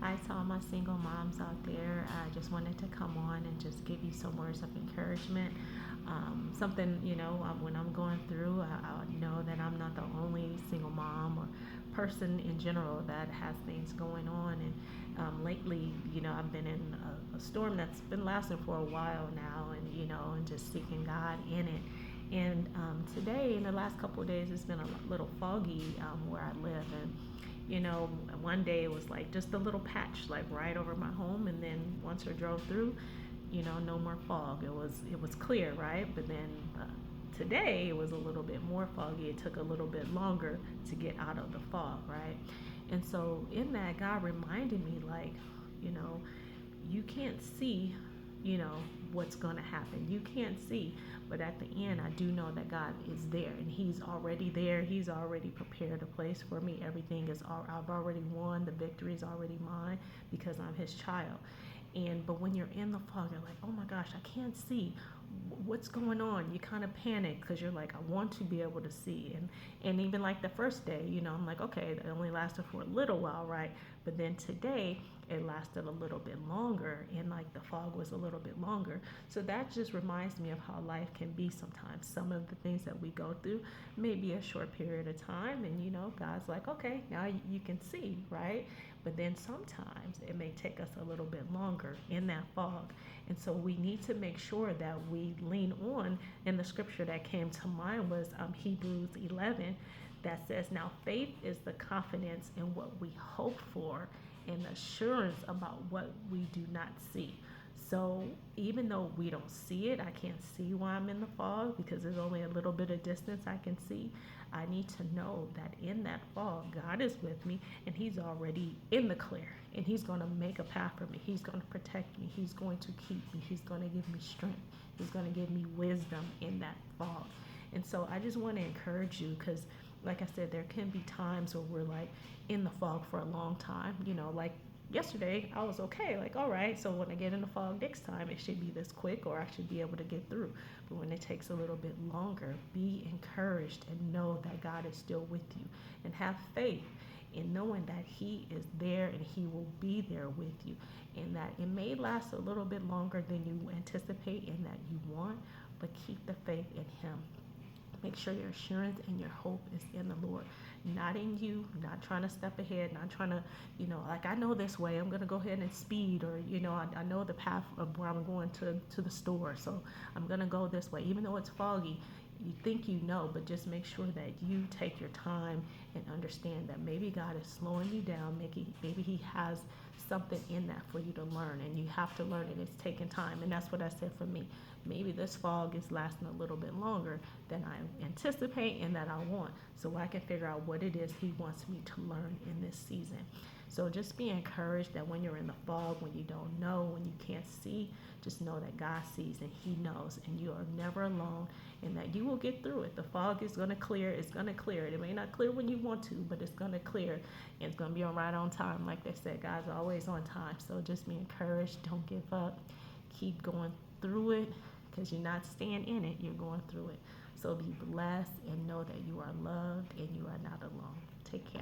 Hi to all my single moms out there. I just wanted to come on and just give you some words of encouragement. Something, when I'm going through, I know that I'm not the only single mom or person in general that has things going on. And lately, I've been in a storm that's been lasting for a while now, and just seeking God in it. And today, in the last couple of days, it's been a little foggy where I live, and one day it was like just a little patch, like right over my home, and then once I drove through, no more fog. It was clear, right? But then today it was a little bit more foggy. It took a little bit longer to get out of the fog, right? And so in that, God reminded me, like, you know, you can't see, you know, what's going to happen. You can't see, but at the end, I do know that God is there, and He's already there. He's already prepared a place for me. Everything is all, I've already won. The victory is already mine because I'm His child. But when you're in the fog, you're like, oh my gosh, I can't see what's going on. You kind of panic because you're like, I want to be able to see. And even like the first day, I'm like, okay, it only lasted for a little while, right? But then today it lasted a little bit longer, and like the fog was a little bit longer. So that just reminds me of how life can be sometimes. Some of the things that we go through may be a short period of time, and God's like, okay, now you can see, right? But then sometimes it may take us a little bit longer in that fog. And so we need to make sure that we lean on. And the scripture that came to mind was Hebrews 11, that says, now faith is the confidence in what we hope for and assurance about what we do not see. So even though we don't see it, I can't see why I'm in the fog because there's only a little bit of distance I can see. I need to know that in that fog, God is with me, and He's already in the clear, and He's going to make a path for me. He's going to protect me. He's going to keep me. He's going to give me strength. He's going to give me wisdom in that fog. And so I just want to encourage you because, like I said, there can be times where we're like in the fog for a long time, like yesterday I was okay, like, all right, so when I get in the fog next time it should be this quick, or I should be able to get through. But when it takes a little bit longer, be encouraged and know that God is still with you, and have faith in knowing that He is there and He will be there with you, and that it may last a little bit longer than you anticipate and that you want, but keep the faith in Him. Make sure your assurance and your hope is in the Lord, not in you, not trying to step ahead, not trying to, like, I know this way, I'm going to go ahead and speed, or, I know the path of where I'm going to the store, so I'm going to go this way. Even though it's foggy, you think but just make sure that you take your time and understand that maybe God is slowing you down. Maybe He has something in that for you to learn, and you have to learn it. It's taking time, and that's what I said for me. Maybe this fog is lasting a little bit longer than I anticipate and that I want, so I can figure out what it is He wants me to learn in this season. So just be encouraged that when you're in the fog, when you don't know, when you can't see, just know that God sees and He knows, and you are never alone, and that you will get through it. The fog is going to clear. It's going to clear. It may not clear when you want to, but it's going to clear, and it's going to be right on time. Like they said, God's always on time. So just be encouraged. Don't give up. Keep going through it, because you're not staying in it. You're going through it. So be blessed and know that you are loved and you are not alone. Take care.